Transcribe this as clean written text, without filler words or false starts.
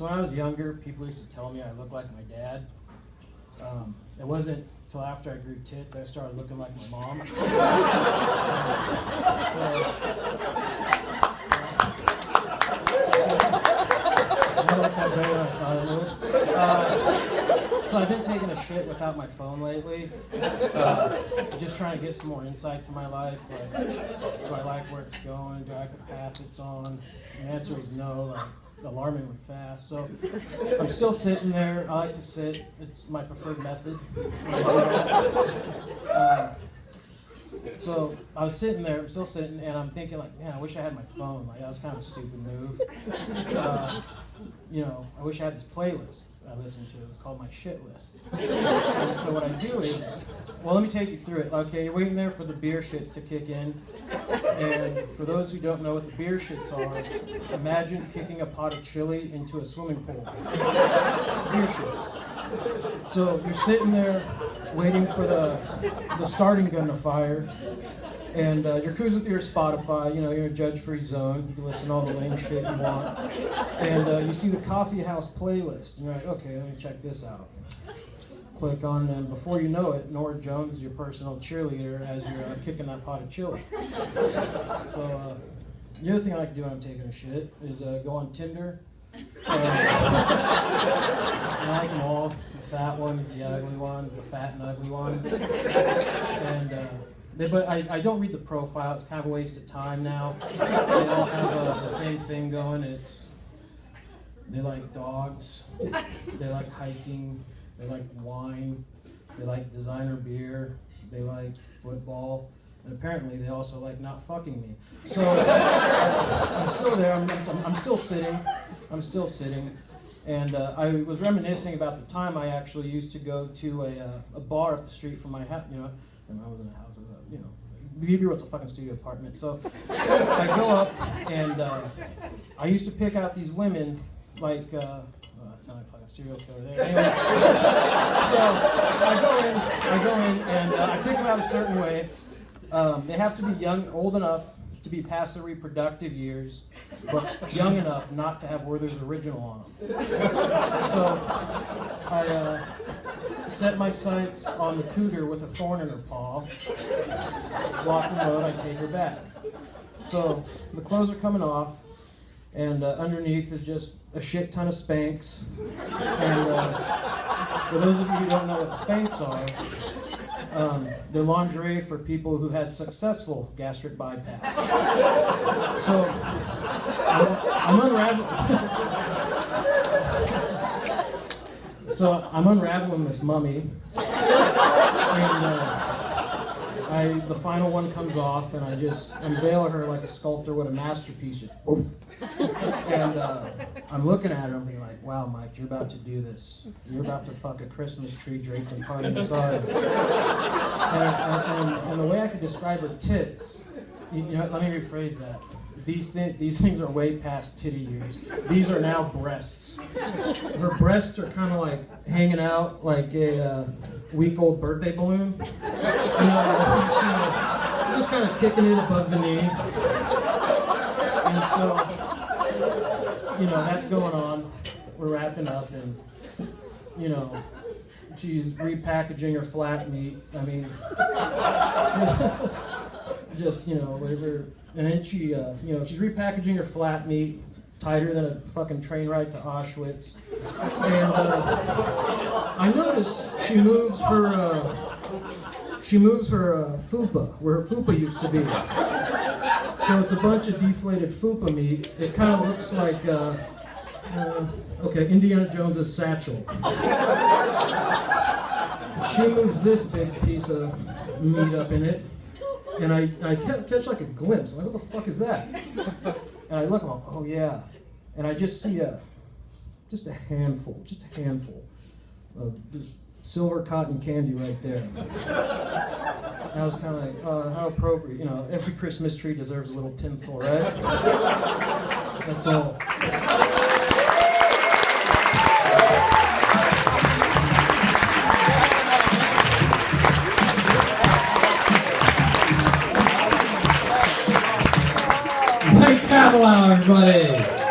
So when I was younger, people used to tell me I looked like my dad. It wasn't until after I grew tits I started looking like my mom. So I've been taking a shit without my phone lately. Just trying to get some more insight to my life. Like, do I like where it's going? Do I like the path it's on? The answer is no, like alarmingly fast. So I'm still sitting there. I like to sit. It's my preferred method. So I was sitting there, I'm still sitting, and I'm thinking like, man, I wish I had my phone. Like, that was kind of a stupid move. I wish I had this playlist I listened to. It was called my shit list. And so what I do is, well, let me take you through it. Okay, you're waiting there for the beer shits to kick in. And for those who don't know what the beer shits are, imagine kicking a pot of chili into a swimming pool. Beer shits. So you're sitting there waiting for the starting gun to fire. And you're cruising through your Spotify, you're in a judge-free zone. You can listen to all the lame shit you want. And you see the Coffee House playlist. And you're like, okay, let me check this out. Click on, and before you know it, Nora Jones is your personal cheerleader as you're kicking that pot of chili. So the other thing I like to do when I'm taking a shit is go on Tinder. I like them all. The fat ones, the ugly ones, the fat and ugly ones. And but I don't read the profile. It's kind of a waste of time now. They all have the same thing going. They like dogs. They like hiking. They like wine. They like designer beer. They like football. And apparently they also like not fucking me. So I'm still there. I'm still sitting. I'm still sitting. And I was reminiscing about the time I actually used to go to a bar up the street from my house. And I was in a house, BB Road's a fucking studio apartment. So I go up, and I used to pick out these women, like, it's not like a fucking serial killer there. Anyway, so I go in, and I pick them out a certain way. They have to be old enough to be past their reproductive years, but young enough not to have Werther's Original on them. So I set my sights on the cougar with a thorn in her paw. Walk the road, I take her back. So the clothes are coming off, and underneath is just a shit ton of Spanx. And for those of you who don't know what Spanx are, they're lingerie for people who had successful gastric bypass. So I'm unraveling. So I'm unraveling this mummy, and the final one comes off, and I just unveil her like a sculptor with a masterpiece. Just, and I'm looking at her, I'm being like, wow, Mike, you're about to do this. You're about to fuck a Christmas tree draped in part inside. And the way I could describe her tits, let me rephrase that. These things are way past titty years. These are now breasts. Her breasts are kind of like hanging out like a week-old birthday balloon. Just kind of kicking it above the knee. And so, that's going on. We're wrapping up, and, she's repackaging her flat meat. I mean, just, whatever. And then she's repackaging her flat meat, tighter than a fucking train ride to Auschwitz. And I noticed she moves her fupa, where her fupa used to be. So it's a bunch of deflated fupa meat. It kind of looks like, Indiana Jones' satchel. She moves this big piece of meat up in it. And I catch like a glimpse. I'm like, what the fuck is that? And I look, I'm like, oh yeah. And I just see just a handful of just silver cotton candy right there. And I was kind of like, how appropriate. Every Christmas tree deserves a little tinsel, right? That's all. Cabio, everybody.